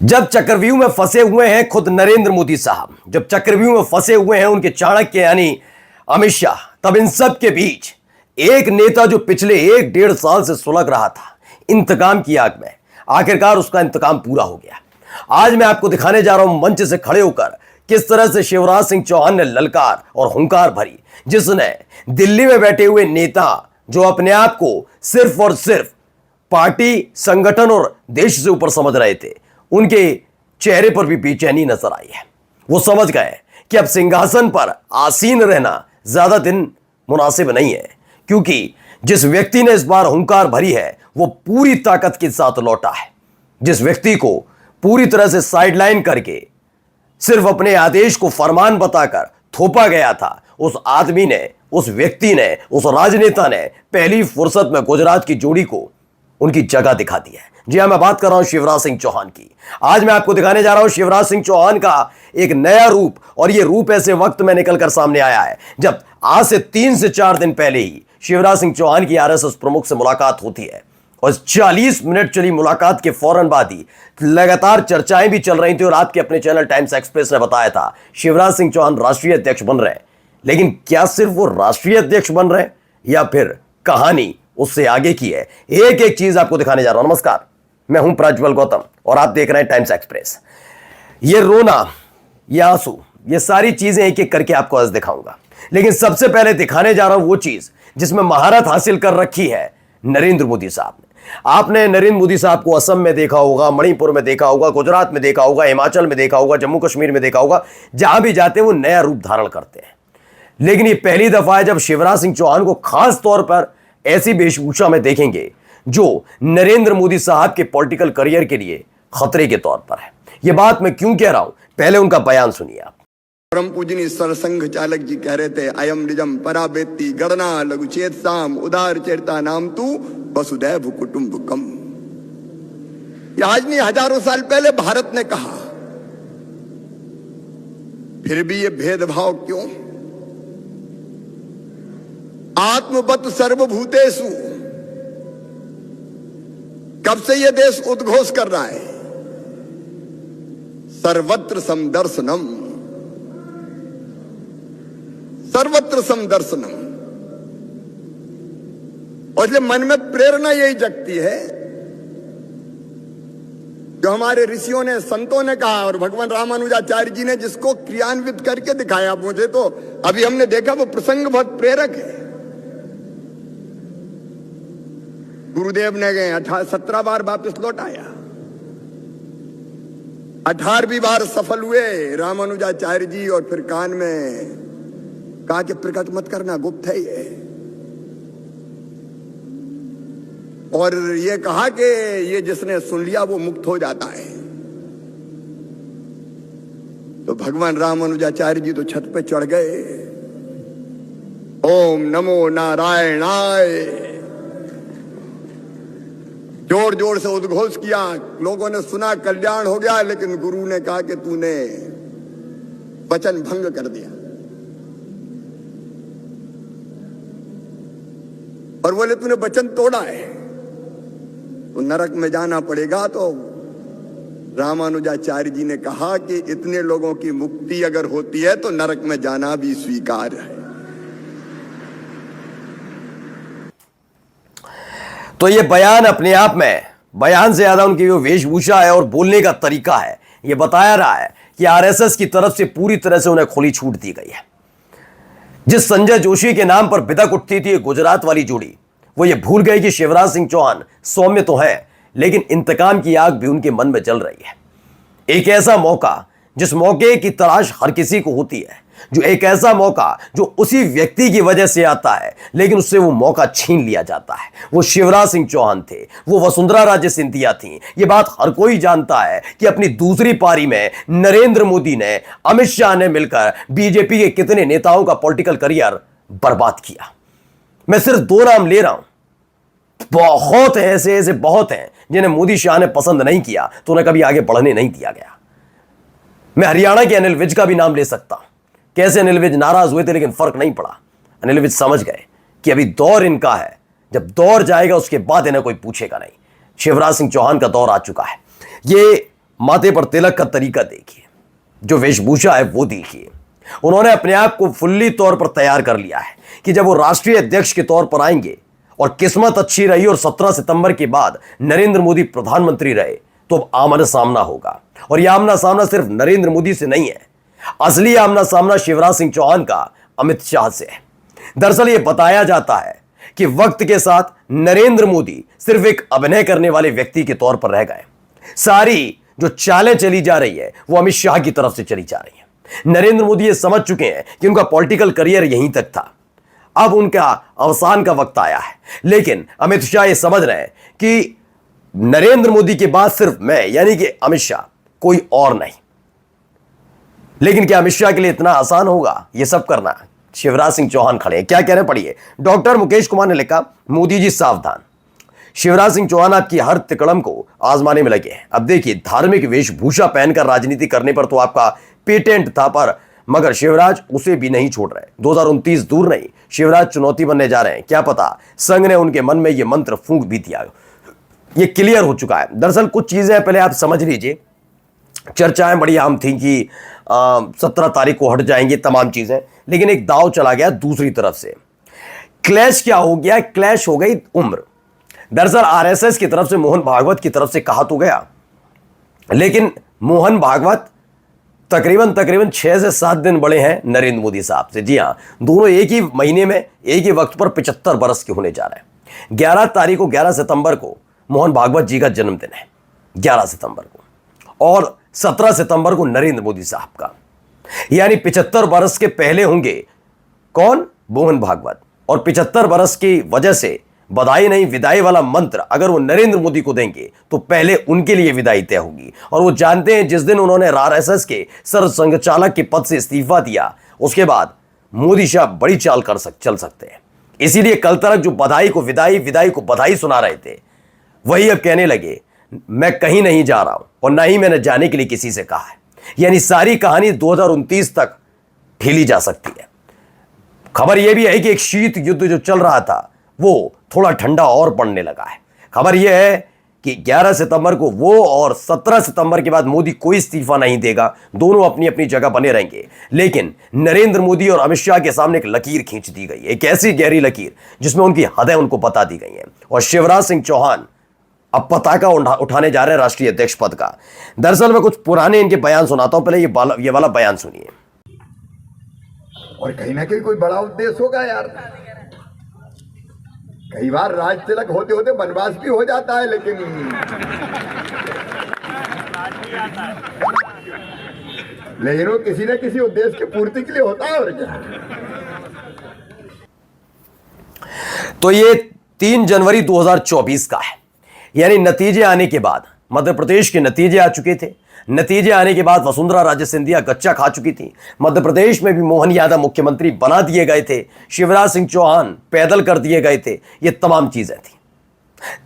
जब चक्रव्यूह में फंसे हुए हैं खुद नरेंद्र मोदी साहब, जब चक्रव्यूह में फंसे हुए हैं उनके चाणक्य यानी अमित शाह, तब इन सब के बीच एक नेता जो पिछले 1-1.5 साल से सुलग रहा था इंतकाम की आग में, आखिरकार उसका इंतकाम पूरा हो गया। आज मैं आपको दिखाने जा रहा हूं मंच से खड़े होकर किस तरह से शिवराज सिंह चौहान ने ललकार और हुंकार भरी, जिसने दिल्ली में बैठे हुए नेता जो अपने आप को सिर्फ और सिर्फ पार्टी, संगठन और देश से ऊपर समझ रहे थे, उनके चेहरे पर भी बेचैनी नजर आई है। वो समझ गए कि अब सिंहासन पर आसीन रहना ज्यादा दिन मुनासिब नहीं है, क्योंकि जिस व्यक्ति ने इस बार हुंकार भरी है वो पूरी ताकत के साथ लौटा है। जिस व्यक्ति को पूरी तरह से साइडलाइन करके सिर्फ अपने आदेश को फरमान बताकर थोपा गया था, उस आदमी ने, उस व्यक्ति ने, उस राजनेता ने पहली फुर्सत में गुजरात की जोड़ी को उनकी जगह दिखा दी है। जी हां, मैं बात कर रहा हूं शिवराज सिंह चौहान की। आज मैं आपको दिखाने जा रहा हूं शिवराज सिंह चौहान का एक नया रूप, और यह रूप ऐसे वक्त में निकलकर सामने आया है जब आज से 3 से 4 दिन पहले ही शिवराज सिंह चौहान की आरएसएस प्रमुख से मुलाकात होती है, और 40 मिनट चली मुलाकात के फौरन बाद ही लगातार चर्चाएं भी चल रही थी। और आपके अपने चैनल टाइम्स एक्सप्रेस ने बताया था शिवराज सिंह चौहान राष्ट्रीय अध्यक्ष बन रहे हैं। लेकिन क्या सिर्फ वो राष्ट्रीय अध्यक्ष बन रहे हैं या फिर कहानी उससे आगे की है, एक एक चीज आपको दिखाने जा रहा हूं। नमस्कार, मैं हूं प्रज्वल गौतम और आप देख रहे हैं टाइम्स एक्सप्रेस। ये रोना, ये आंसू, ये सारी चीजें एक एक करके आपको आज दिखाऊंगा। लेकिन सबसे पहले दिखाने जा रहा हूं वो चीज जिसमें महारत हासिल कर रखी है नरेंद्र मोदी साहब ने। आपने नरेंद्र मोदी साहब को असम में देखा होगा, मणिपुर में देखा होगा, गुजरात में देखा होगा, हिमाचल में देखा होगा, जम्मू कश्मीर में देखा होगा। जहां भी जाते हैं वो नया रूप धारण करते हैं। लेकिन ये पहली दफा है जब शिवराज सिंह चौहान को खास तौर पर ऐसी वेशभूषा में देखेंगे जो नरेंद्र मोदी साहब के पॉलिटिकल करियर के लिए खतरे के तौर पर है। यह बात मैं क्यों कह रहा हूं, पहले उनका बयान सुनिए आप। परम पूजनीय सरसंघ चालक जी कह रहे थे, अयम निजम पराबेत्ति गणना लघुचेत साम उदार चेता नाम तू वसुदैव कुटुंबकम। ये आज नहीं, हजारों साल पहले भारत ने कहा। फिर भी ये भेदभाव क्यों? आत्मवत सर्वभूतेषु, कब से ये देश उद्घोष कर रहा है सर्वत्र समदर्शनम, सर्वत्र समदर्शनम। और इसलिए मन में प्रेरणा यही जगती है जो हमारे ऋषियों ने, संतों ने कहा, और भगवान रामानुजाचार्य जी ने जिसको क्रियान्वित करके दिखाया। मुझे तो अभी हमने देखा वो प्रसंग बहुत प्रेरक है। गुरुदेव ने गए 17 बार वापस लौट आया, 18वीं बार सफल हुए रामानुजाचार्य जी, और फिर कान में कहा कि प्रकट मत करना, गुप्त है ये। और ये कहा कि ये जिसने सुन लिया वो मुक्त हो जाता है। तो भगवान रामानुजाचार्य जी तो छत पे चढ़ गए, ओम नमो नारायणाय जोर जोर से उद्घोष किया। लोगों ने सुना, कल्याण हो गया। लेकिन गुरु ने कहा कि तूने वचन भंग कर दिया। और बोले तूने वचन तोड़ा है तो नरक में जाना पड़ेगा। तो रामानुजाचार्य जी ने कहा कि इतने लोगों की मुक्ति अगर होती है तो नरक में जाना भी स्वीकार है। तो ये बयान अपने आप में, बयान से ज्यादा उनकी जो वेशभूषा है और बोलने का तरीका है, ये बताया रहा है कि आरएसएस की तरफ से पूरी तरह से उन्हें खुली छूट दी गई है। जिस संजय जोशी के नाम पर बिदक उठती थी गुजरात वाली जोड़ी, वो ये भूल गए कि शिवराज सिंह चौहान सौम्य तो है, लेकिन इंतकाम की आग भी उनके मन में जल रही है। एक ऐसा मौका, जिस मौके की तलाश हर किसी को होती है, जो एक ऐसा मौका जो उसी व्यक्ति की वजह से आता है, लेकिन उससे वो मौका छीन लिया जाता है। वो शिवराज सिंह चौहान थे, वो वसुंधरा राजे सिंधिया थी। ये बात हर कोई जानता है कि अपनी दूसरी पारी में नरेंद्र मोदी ने, अमित शाह ने मिलकर बीजेपी के कितने नेताओं का पॉलिटिकल करियर बर्बाद किया। मैं सिर्फ 2 नाम ले रहा हूं, बहुत ऐसे ऐसे बहुत हैं जिन्हें मोदी शाह ने पसंद नहीं किया तो उन्हें कभी आगे बढ़ने नहीं दिया गया। मैं हरियाणा के अनिल विज का भी नाम ले सकता हूं। कैसे अनिल विज नाराज हुए थे, लेकिन फर्क नहीं पड़ा। अनिल विज समझ गए कि अभी दौर इनका है, जब दौर जाएगा उसके बाद इन्हें कोई पूछेगा नहीं। शिवराज सिंह चौहान का दौर आ चुका है। ये माथे पर तिलक का तरीका देखिए, जो वेशभूषा है वो देखिए। उन्होंने अपने आप को फुल्ली तौर पर तैयार कर लिया है कि जब वो राष्ट्रीय अध्यक्ष के तौर पर आएंगे और किस्मत अच्छी रही और 17 सितंबर के बाद नरेंद्र मोदी प्रधानमंत्री रहे तो अब आमना सामना होगा। और यह आमना सामना सिर्फ नरेंद्र मोदी से नहीं है, असली आमना सामना शिवराज सिंह चौहान का अमित शाह से है। दरअसल यह बताया जाता है कि वक्त के साथ नरेंद्र मोदी सिर्फ एक अभिनय करने वाले व्यक्ति के तौर पर रह गए। सारी जो चालें चली जा रही है वो अमित शाह की तरफ से चली जा रही है। नरेंद्र मोदी ये समझ चुके हैं कि उनका पॉलिटिकल करियर यहीं तक था, अब उनका अवसान का वक्त आया है। लेकिन अमित शाह ये समझ रहे हैं कि नरेंद्र मोदी के बाद सिर्फ मैं यानी कि अमित शाह, कोई और नहीं। लेकिन क्या अमित शाह के लिए इतना आसान होगा ये सब करना? शिवराज सिंह चौहान खड़े हैं, क्या कह रहे हैं पढ़िए। डॉक्टर मुकेश कुमार ने लिखा, मोदी जी सावधान, शिवराज सिंह चौहान आपकी हर तिकड़म को आजमाने में लगे हैं। अब देखिए, धार्मिक वेशभूषा पहनकर राजनीति करने पर तो आपका पेटेंट था, पर मगर शिवराज उसे भी नहीं छोड़ रहे। 2029 दूर नहीं, शिवराज चुनौती बनने जा रहे हैं। क्या पता संघ ने उनके मन में यह मंत्र फूंक भी दिया। ये क्लियर हो चुका है। दरअसल कुछ चीजें पहले आप समझ लीजिए। चर्चाएं बड़ी आम थी कि 17 तारीख को हट जाएंगे तमाम चीजें, लेकिन एक दांव चला गया दूसरी तरफ से। क्लैश क्या हो गया? क्लैश हो गई उम्र। दरअसल आरएसएस की तरफ से, मोहन भागवत की तरफ से कहा तो गया, लेकिन मोहन भागवत तकरीबन 6 से 7 दिन बड़े हैं नरेंद्र मोदी साहब से। जी हाँ, दोनों एक ही महीने में एक ही वक्त पर 75 बरस के होने जा रहे हैं। 11 सितंबर को मोहन भागवत जी का जन्मदिन है, 11 सितंबर को, और 17 सितंबर को नरेंद्र मोदी साहब का। यानी 75 बरस के पहले होंगे कौन? मोहन भागवत। और 75 बरस की वजह से बधाई नहीं विदाई वाला मंत्र अगर वो नरेंद्र मोदी को देंगे तो पहले उनके लिए विदाई तय होगी। और वो जानते हैं जिस दिन उन्होंने आरएसएस के सरसंघचालक के पद से इस्तीफा दिया, उसके बाद मोदी शाह बड़ी चाल चल सकते हैं। इसीलिए कल तक जो बधाई को विदाई, विदाई को बधाई सुना रहे थे, वही अब कहने लगे मैं कहीं नहीं जा रहा हूं और ना ही मैंने जाने के लिए किसी से कहा है। यानी सारी कहानी 2029 तक ठेली जा सकती है। खबर यह भी है कि एक शीत युद्ध जो चल रहा था वो थोड़ा ठंडा और पड़ने लगा है। खबर यह है कि 11 सितंबर को वो और 17 सितंबर के बाद मोदी कोई इस्तीफा नहीं देगा, दोनों अपनी अपनी जगह बने रहेंगे। लेकिन नरेंद्र मोदी और अमित शाह के सामने एक लकीर खींच दी गई है, एक ऐसी गहरी लकीर जिसमें उनकी हदें उनको बता दी गई हैं। और शिवराज सिंह चौहान अब पताका उठाने जा रहे हैं राष्ट्रीय अध्यक्ष पद का। दरअसल मैं कुछ पुराने इनके बयान सुनाता हूं, पहले ये वाला बयान सुनिए। और कहीं ना कहीं कोई बड़ा उद्देश्य होगा यार। कई बार राज तिलक होते होते वनवास भी हो जाता है, लेकिन वो किसी न किसी उद्देश्य की पूर्ति के लिए होता है। और क्या, तो ये 3 जनवरी 2024 का है। यानी नतीजे आने के बाद मध्य प्रदेश के नतीजे आ चुके थे। नतीजे आने के बाद वसुंधरा राजे सिंधिया गच्चा खा चुकी थी। मध्य प्रदेश में भी मोहन यादव मुख्यमंत्री बना दिए गए थे। शिवराज सिंह चौहान पैदल कर दिए गए थे। ये तमाम चीजें थी।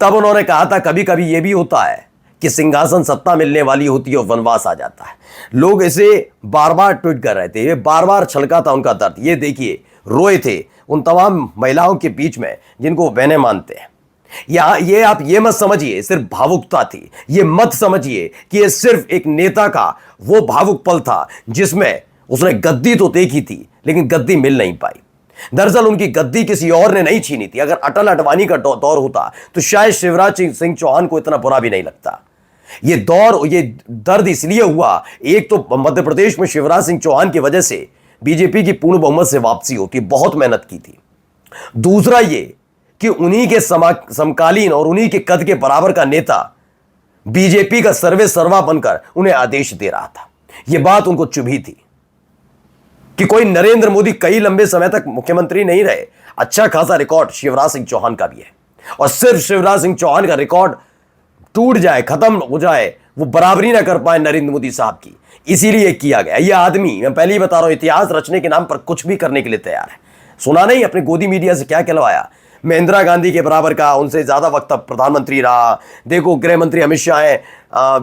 तब उन्होंने कहा था कभी कभी यह भी होता है कि सिंहासन सत्ता मिलने वाली होती है और वनवास आ जाता है। लोग इसे बार बार ट्वीट कर रहे थे, ये बार बार छलका था उनका दर्द। ये देखिए, रोए थे उन तमाम महिलाओं के बीच में जिनको बहनें मानते हैं। ये आप ये मत समझिए सिर्फ भावुकता थी, ये मत समझिए कि ये सिर्फ एक नेता का वो भावुक पल था जिसमें उसने गद्दी तो देखी थी लेकिन गद्दी मिल नहीं पाई। दरअसल उनकी गद्दी किसी और ने नहीं छीनी थी। अगर अटल अडवाणी का दौर होता तो शायद शिवराज सिंह चौहान को इतना बुरा भी नहीं लगता। ये दौर, ये दर्द इसलिए हुआ, एक तो मध्य प्रदेश में शिवराज सिंह चौहान की वजह से बीजेपी की पूर्ण बहुमत से वापसी होती, बहुत मेहनत की थी। दूसरा ये कि उन्हीं के समकालीन और उन्हीं के कद के बराबर का नेता बीजेपी का सर्वे सर्वा बनकर उन्हें आदेश दे रहा था। यह बात उनको चुभी थी कि कोई नरेंद्र मोदी कई लंबे समय तक मुख्यमंत्री नहीं रहे। अच्छा खासा रिकॉर्ड शिवराज सिंह चौहान का भी है, और सिर्फ शिवराज सिंह चौहान का रिकॉर्ड टूट जाए, खत्म हो जाए, वो बराबरी ना कर पाए नरेंद्र मोदी साहब की, इसीलिए किया गया। यह आदमी, मैं पहले ही बता रहा हूं, इतिहास रचने के नाम पर कुछ भी करने के लिए तैयार है। सुना नहीं अपने गोदी मीडिया से क्या कहलवाया, मैं इंदिरा गांधी के बराबर का, उनसे ज्यादा वक्त प्रधानमंत्री रहा। देखो गृह मंत्री अमित शाह है,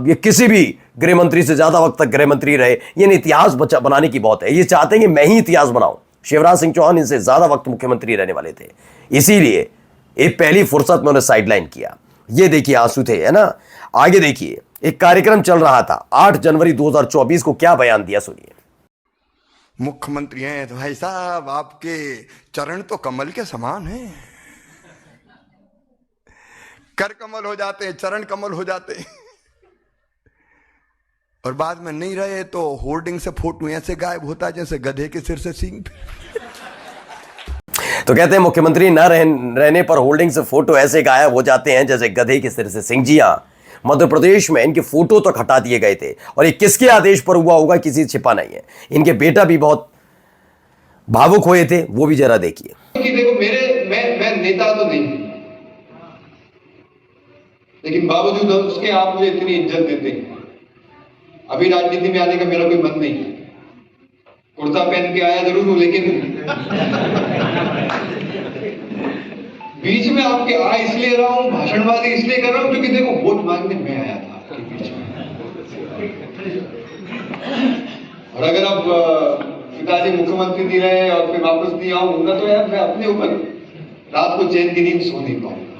ये किसी भी गृह मंत्री से ज्यादा वक्त तक गृह मंत्री रहे। ये इतिहास बनाने की बहुत है, ये चाहते हैं कि मैं ही इतिहास बनाऊं। शिवराज सिंह चौहान इनसे ज्यादा वक्त मुख्यमंत्री रहने वाले थे, इसीलिए एक पहली फुर्सत में उन्हें साइडलाइन किया। ये देखिए आंसू थे, है ना। आगे देखिए, एक कार्यक्रम चल रहा था 8 जनवरी 2024 को, क्या बयान दिया सुनिए। मुख्यमंत्री हैं तो भाई साहब आपके चरण तो कमल के समान हैं, कर कमल हो जाते हैं, चरण कमल हो जाते हैं, और बाद में नहीं रहे तो होर्डिंग से फोटो ऐसे गायब होता है जैसे गधे के सिर से सींग। तो कहते हैं मुख्यमंत्री न रहने पर होल्डिंग से फोटो ऐसे गायब हो जाते हैं जैसे गधे के सिर से सिंह। जी हां, मध्य प्रदेश में इनके फोटो तक हटा दिए गए थे, और ये किसके आदेश पर हुआ होगा किसी से छिपा नहीं है। इनके बेटा भी बहुत भावुक हुए थे, वो भी जरा देखिए। कि देखो मैं नेता तो नहीं, लेकिन बावजूद उसके आप मुझे इतनी इज्जत देते हैं। अभी राजनीति में आने का मेरा कोई मन नहीं है, कुर्ता पहन के आया जरूर हूं, लेकिन बीच में आपके आ इसलिए रहा हूं, भाषणबाजी इसलिए कर रहा हूं क्योंकि देखो वोट मांगने मैं आया था आपके बीच में। और अगर अब पिताजी मुख्यमंत्री नहीं रहे और फिर वापस नहीं आऊंगा तो यार मैं अपने ऊपर रात को चैन की नींद सो नहीं पाऊंगा।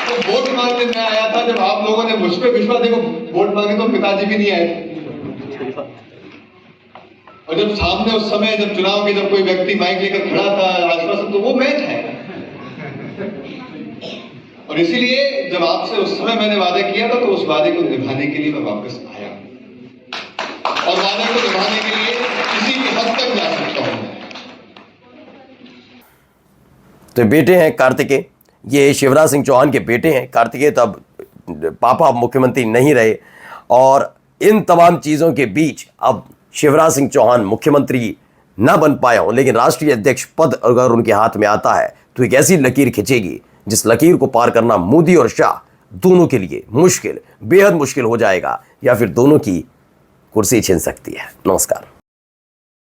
तो वोट मांगने मैं आया था, जब आप लोगों ने मुझ पर विश्वास, देखो वोट मांगे तो पिताजी भी नहीं आए, और जब सामने उस समय जब चुनाव के जब कोई व्यक्ति माइक लेकर खड़ा था आश्वासन, तो वो मैं था। और इसीलिए जब आपसे उस समय मैंने वादा किया था तो उस वादे को निभाने के लिए मैं वापस आया, और वादे को निभाने के लिए किसी की हद तक जा सकता हूं। तो बेटे हैं कार्तिकेय, ये शिवराज सिंह चौहान के बेटे हैं कार्तिकेय। तब पापा मुख्यमंत्री नहीं रहे, और इन तमाम चीज़ों के बीच अब शिवराज सिंह चौहान मुख्यमंत्री ना बन पाए हों, लेकिन राष्ट्रीय अध्यक्ष पद अगर उनके हाथ में आता है तो एक ऐसी लकीर खिंचेगी जिस लकीर को पार करना मोदी और शाह दोनों के लिए मुश्किल, बेहद मुश्किल हो जाएगा, या फिर दोनों की कुर्सी छिन सकती है। नमस्कार।